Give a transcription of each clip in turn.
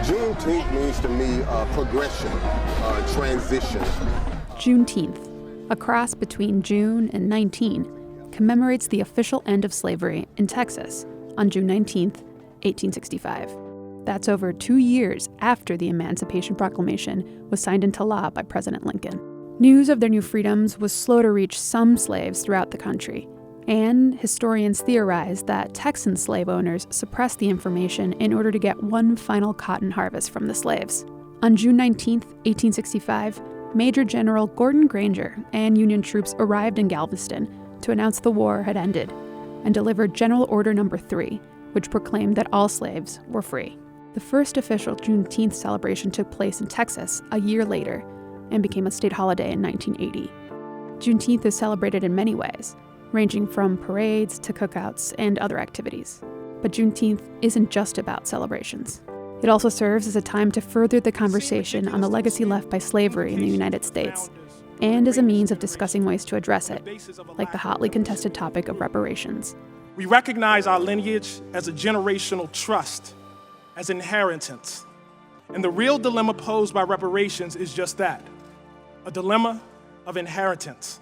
Juneteenth means to me progression, transition. Juneteenth, a cross between June and 19, commemorates the official end of slavery in Texas on June 19th, 1865. That's over 2 years after the Emancipation Proclamation was signed into law by President Lincoln. News of their new freedoms was slow to reach some slaves throughout the country, and historians theorize that Texan slave owners suppressed the information in order to get one final cotton harvest from the slaves. On June 19, 1865, Major General Gordon Granger and Union troops arrived in Galveston to announce the war had ended and delivered General Order No. 3, which proclaimed that all slaves were free. The first official Juneteenth celebration took place in Texas a year later and became a state holiday in 1980. Juneteenth is celebrated in many ways, ranging from parades to cookouts and other activities. But Juneteenth isn't just about celebrations. It also serves as a time to further the conversation on the legacy left by slavery in the United States, and as a means of discussing ways to address it, like the hotly contested topic of reparations. We recognize our lineage as a generational trust, as inheritance. And the real dilemma posed by reparations is just that, a dilemma of inheritance.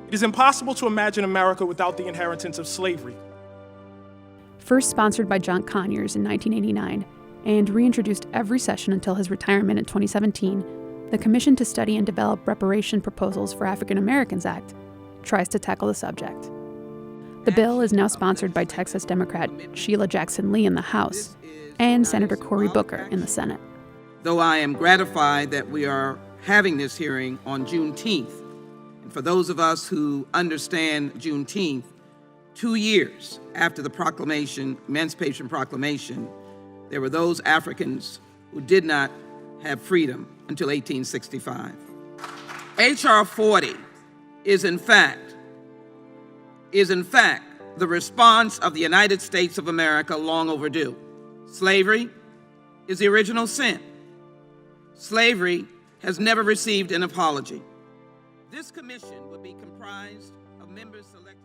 It is impossible to imagine America without the inheritance of slavery. First sponsored by John Conyers in 1989 and reintroduced every session until his retirement in 2017, the Commission to Study and Develop Reparation Proposals for African Americans Act tries to tackle the subject. The bill is now sponsored by Texas Democrat Sheila Jackson Lee in the House and Senator Cory Booker in the Senate. Though I am gratified that we are having this hearing on Juneteenth, and for those of us who understand Juneteenth, 2 years after the Emancipation Proclamation, there were those Africans who did not have freedom until 1865. H.R. 40 is in fact the response of the United States of America long overdue. Slavery is the original sin. Slavery has never received an apology. This commission would be comprised of members selected